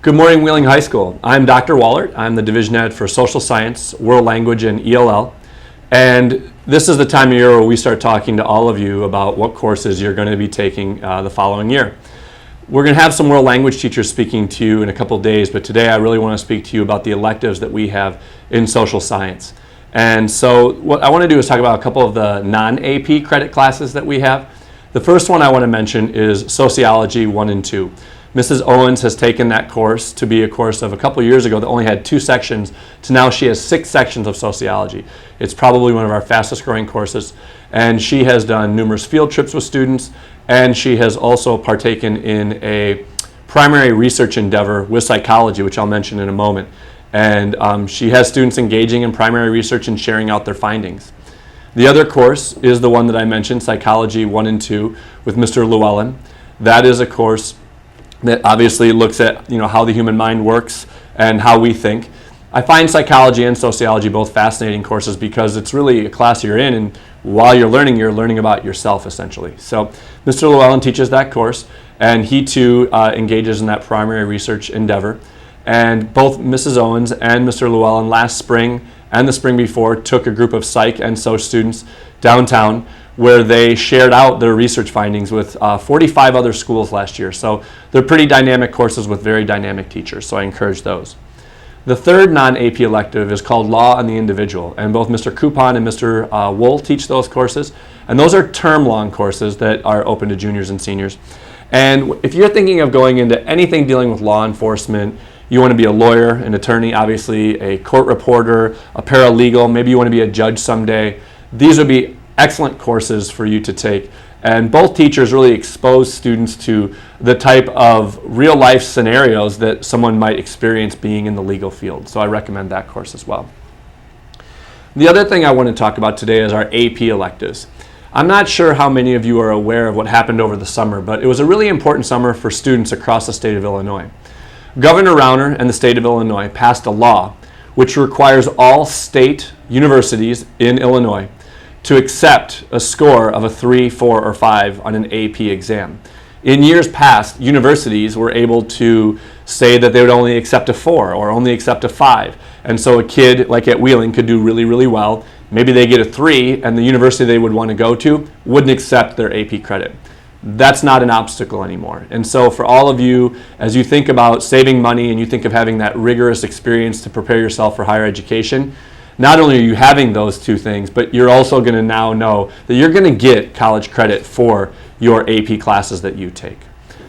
Good morning, Wheeling High School. I'm Dr. Wallert. I'm the Division Head for Social Science, World Language, and ELL. And this is the time of year where we start talking to all of you about what courses you're going to be taking the following year. We're going to have some world language teachers speaking to you in a couple days, but today I really want to speak to you about the electives that we have in social science. And so what I want to do is talk about a couple of the non-AP credit classes that we have. The first one I want to mention is Sociology 1 and 2. Mrs. Owens has taken that course to be a course of a couple years ago that only had 2 sections to now she has 6 sections of sociology. It's probably one of our fastest growing courses, and she has done numerous field trips with students, and she has also partaken in a primary research endeavor with psychology, which I'll mention in a moment. And she has students engaging in primary research and sharing out their findings. The other course is the one that I mentioned, Psychology 1 and 2 with Mr. Llewellyn. That is a course that obviously looks at how the human mind works and how we think. I find psychology and sociology both fascinating courses because it's really a class you're in, and while you're learning about yourself essentially. So Mr. Llewellyn teaches that course, and he too engages in that primary research endeavor. And both Mrs. Owens and Mr. Llewellyn last spring and the spring before took a group of psych and soc students downtown where they shared out their research findings with 45 other schools last year. So they're pretty dynamic courses with very dynamic teachers, so I encourage those. The third non-AP elective is called Law on the Individual, and both Mr. Coupon and Mr. Wool teach those courses, and those are term-long courses that are open to juniors and seniors. And if you're thinking of going into anything dealing with law enforcement, you want to be a lawyer, an attorney, obviously a court reporter, a paralegal, maybe you want to be a judge someday, these would be excellent courses for you to take. And both teachers really expose students to the type of real life scenarios that someone might experience being in the legal field. So I recommend that course as well. The other thing I want to talk about today is our AP electives. I'm not sure how many of you are aware of what happened over the summer, but it was a really important summer for students across the state of Illinois. Governor Rauner and the state of Illinois passed a law which requires all state universities in Illinois to accept a score of a 3, 4, or 5 on an AP exam. In years past, universities were able to say that they would only accept a 4 or only accept a 5. And so a kid like at Wheeling could do really, really well. Maybe they get a 3 and the university they would want to go to wouldn't accept their AP credit. That's not an obstacle anymore. And so for all of you, as you think about saving money and you think of having that rigorous experience to prepare yourself for higher education, not only are you having those 2 things, but you're also going to now know that you're going to get college credit for your AP classes that you take.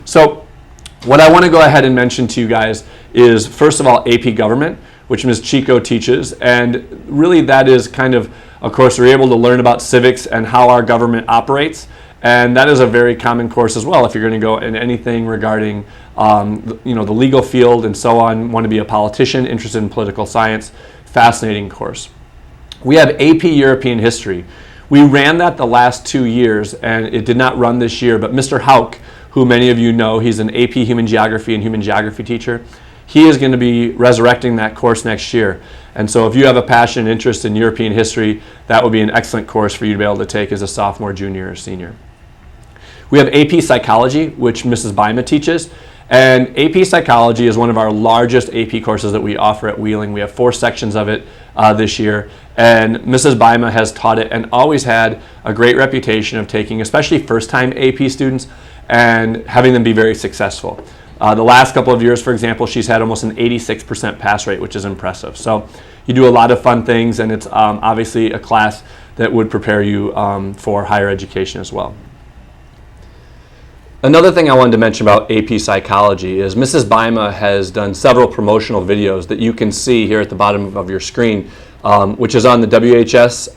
So what I want to go ahead and mention to you guys is, first of all, AP Government, which Ms. Chico teaches. And really that is kind of a course where you're able to learn about civics and how our government operates. And that is a very common course as well if you're going to go in anything regarding the legal field and so on, want to be a politician, interested in political science. Fascinating course. We have AP European History. We ran that the last 2 years, and it did not run this year, but Mr. Hauk, who many of you know, he's an AP Human Geography and Human Geography teacher, he is going to be resurrecting that course next year. And so if you have a passion and interest in European history, that would be an excellent course for you to be able to take as a sophomore, junior, or senior. We have AP Psychology, which Mrs. Bima teaches. And AP Psychology is one of our largest AP courses that we offer at Wheeling. We have 4 sections of it this year. And Mrs. Bima has taught it and always had a great reputation of taking, especially first-time AP students, and having them be very successful. The last couple of years, for example, she's had almost an 86% pass rate, which is impressive. So you do a lot of fun things, and it's obviously a class that would prepare you for higher education as well. Another thing I wanted to mention about AP Psychology is Mrs. Bima has done several promotional videos that you can see here at the bottom of your screen, which is on the WHS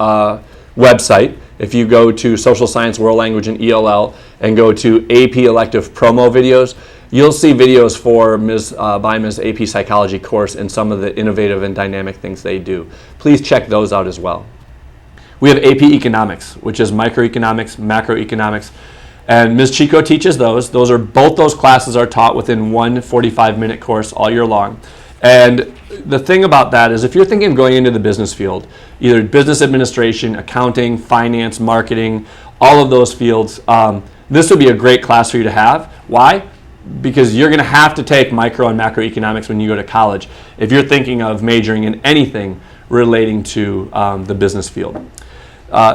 website. If you go to Social Science, World Language, and ELL and go to AP Elective Promo Videos, you'll see videos for Ms. Bima's AP Psychology course and some of the innovative and dynamic things they do. Please check those out as well. We have AP Economics, which is microeconomics, macroeconomics. And Ms. Chico teaches those. Both those classes are taught within one 45-minute course all year long. And the thing about that is if you're thinking of going into the business field, either business administration, accounting, finance, marketing, all of those fields, this would be a great class for you to have. Why? because you're going to have to take micro and macroeconomics when you go to college if you're thinking of majoring in anything relating to the business field.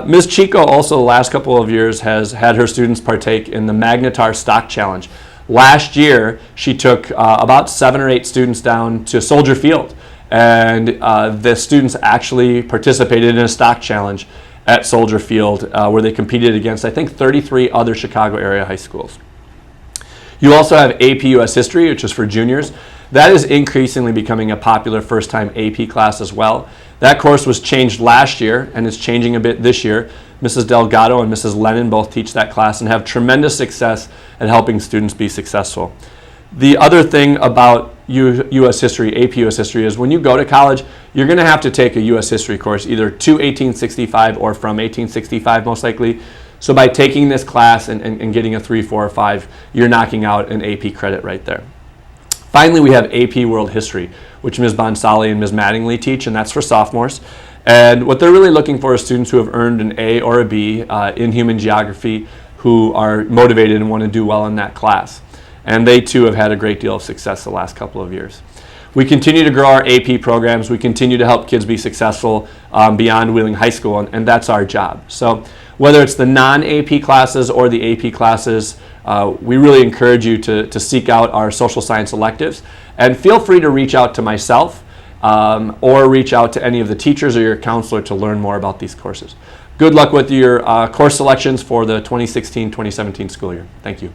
Ms. Chico also the last couple of years has had her students partake in the Magnetar Stock Challenge. Last year, she took about 7 or 8 students down to Soldier Field, and the students actually participated in a stock challenge at Soldier Field where they competed against, I think, 33 other Chicago area high schools. You also have AP US History, which is for juniors. That is increasingly becoming a popular first-time AP class as well. That course was changed last year and is changing a bit this year. Mrs. Delgado and Mrs. Lennon both teach that class and have tremendous success at helping students be successful. The other thing about US History, AP US History, is when you go to college, you're going to have to take a US History course either to 1865 or from 1865 most likely. So by taking this class and getting a 3, 4, or 5, you're knocking out an AP credit right there. Finally, we have AP World History, which Ms. Bonsali and Ms. Mattingly teach, and that's for sophomores. And what they're really looking for is students who have earned an A or a B in human geography, who are motivated and want to do well in that class. And they too have had a great deal of success the last couple of years. We continue to grow our AP programs. We continue to help kids be successful beyond Wheeling High School, and that's our job. So whether it's the non-AP classes or the AP classes, we really encourage you to seek out our social science electives, and feel free to reach out to myself or reach out to any of the teachers or your counselor to learn more about these courses. Good luck with your course selections for the 2016-2017 school year. Thank you.